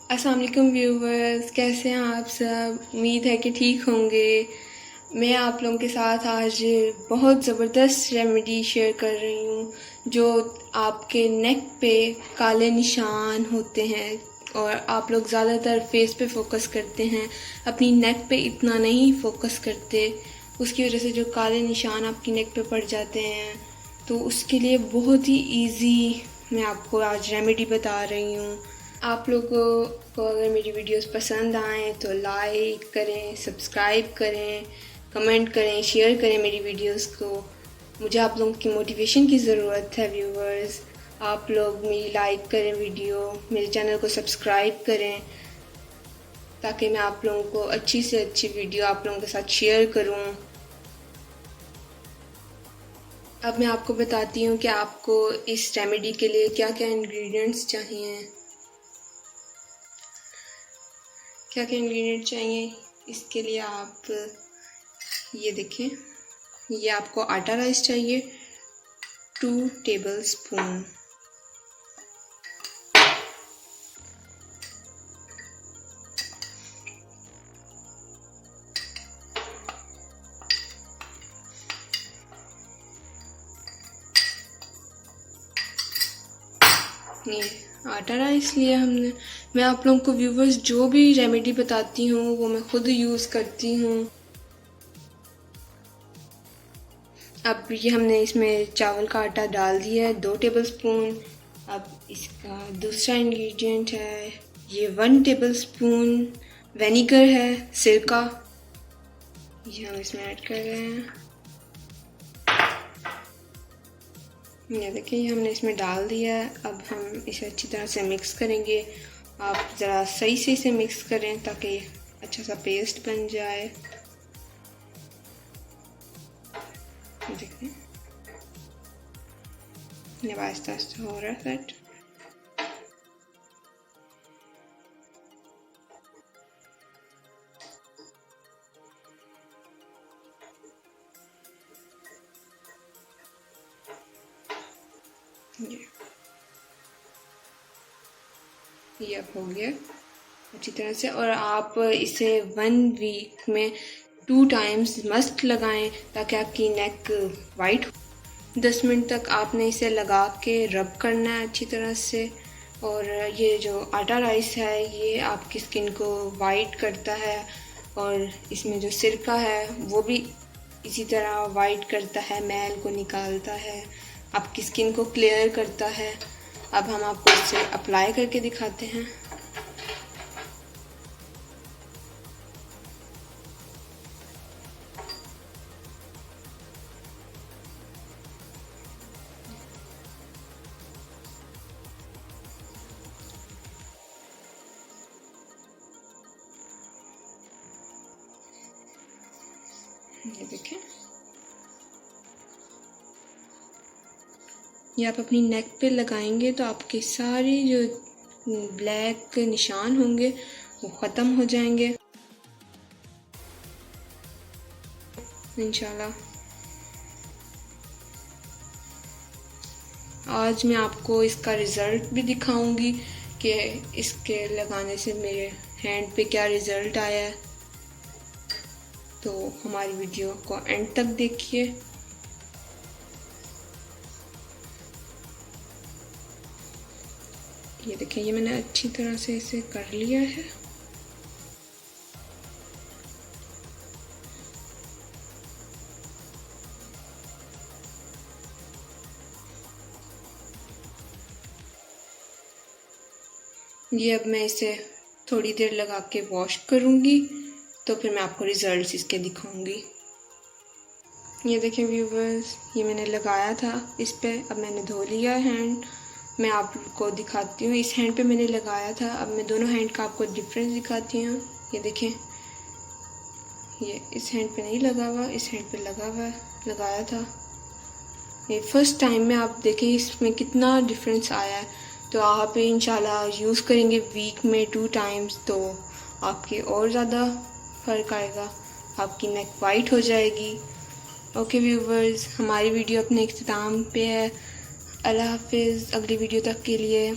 अस्सलाम वालेकुम व्यूवर्स, कैसे हैं आप सब। उम्मीद है कि ठीक होंगे। मैं आप लोगों के साथ आज बहुत ज़बरदस्त रेमेडी शेयर कर रही हूँ जो आपके नेक पे काले निशान होते हैं और आप लोग ज़्यादातर फेस पे फोकस करते हैं, अपनी नेक पे इतना नहीं फोकस करते। उसकी वजह से जो काले निशान आपकी नेक पे पड़ जाते हैं, तो उसके लिए बहुत ही इजी मैं आपको आज रेमेडी बता रही हूँ। आप लोगों को अगर मेरी वीडियोस पसंद आएँ तो लाइक करें, सब्सक्राइब करें, कमेंट करें, शेयर करें मेरी वीडियोस को। मुझे आप लोगों की मोटिवेशन की ज़रूरत है व्यूवर्स। आप लोग मेरी लाइक करें वीडियो, मेरे चैनल को सब्सक्राइब करें ताकि मैं आप लोगों को अच्छी से अच्छी वीडियो आप लोगों के साथ शेयर करूं। अब मैं आपको बताती हूँ कि आपको इस रेमेडी के लिए क्या क्या इंग्रेडिएंट्स चाहिए। इसके लिए आप ये देखें, ये आपको आटा राइस चाहिए 2 टेबल स्पून। ये आटा राइस लिया हमने। मैं आप लोगों को व्यूवर्स जो भी रेमेडी बताती हूँ वो मैं खुद यूज़ करती हूँ। अब ये हमने इसमें चावल का आटा डाल दिया है 2 टेबल स्पून। अब इसका दूसरा इंग्रेडिएंट है ये 1 टेबल स्पून विनेगर है, सिरका। ये हम इसमें ऐड कर रहे हैं। ये देखिए, ये हमने इसमें डाल दिया है। अब हम इसे अच्छी तरह से मिक्स करेंगे। आप ज़रा सही से इसे मिक्स करें ताकि अच्छा सा पेस्ट बन जाए। देखिए, ये आहिस्ता आहिस्ता हो रहा है सेट। ये अब हो गया अच्छी तरह से। और आप इसे 1 वीक में 2 टाइम्स मस्ट लगाएं ताकि आपकी नेक वाइट हो। 10 मिनट तक आपने इसे लगा के रब करना है अच्छी तरह से। और ये जो आटा राइस है ये आपकी स्किन को वाइट करता है और इसमें जो सिरका है वो भी इसी तरह वाइट करता है, मैल को निकालता है, आपकी स्किन को क्लियर करता है। अब हम आपको इसे अप्लाई करके दिखाते हैं। ये देखें, ये आप अपनी नेक पे लगाएंगे तो आपके सारे जो ब्लैक निशान होंगे वो ख़त्म हो जाएंगे इंशाल्लाह। आज मैं आपको इसका रिज़ल्ट भी दिखाऊंगी कि इसके लगाने से मेरे हैंड पे क्या रिज़ल्ट आया है। तो हमारी वीडियो को एंड तक देखिए। ये देखिए, ये मैंने अच्छी तरह से इसे कर लिया है। ये अब मैं इसे थोड़ी देर लगा के वॉश करूँगी तो फिर मैं आपको रिज़ल्ट्स इसके दिखाऊंगी। ये देखें व्यूवर्स, ये मैंने लगाया था इस पे, अब मैंने धो लिया है हैंड। मैं आपको दिखाती हूँ, इस हैंड पे मैंने लगाया था। अब मैं दोनों हैंड का आपको डिफरेंस दिखाती हूँ। ये देखें, ये इस हैंड पे नहीं लगा हुआ, इस हैंड पे लगा हुआ है, लगाया था। ये फर्स्ट टाइम में आप देखें इसमें कितना डिफरेंस आया है। तो आप इंशाल्लाह यूज़ करेंगे वीक में 2 टाइम्स तो आपके और ज़्यादा फ़र्क आएगा, आपकी नेक वाइट हो जाएगी। ओके व्यूवर्स, हमारी वीडियो अपने इख्तिताम पे है। अल्लाह हाफिज़। अगली वीडियो तक के लिए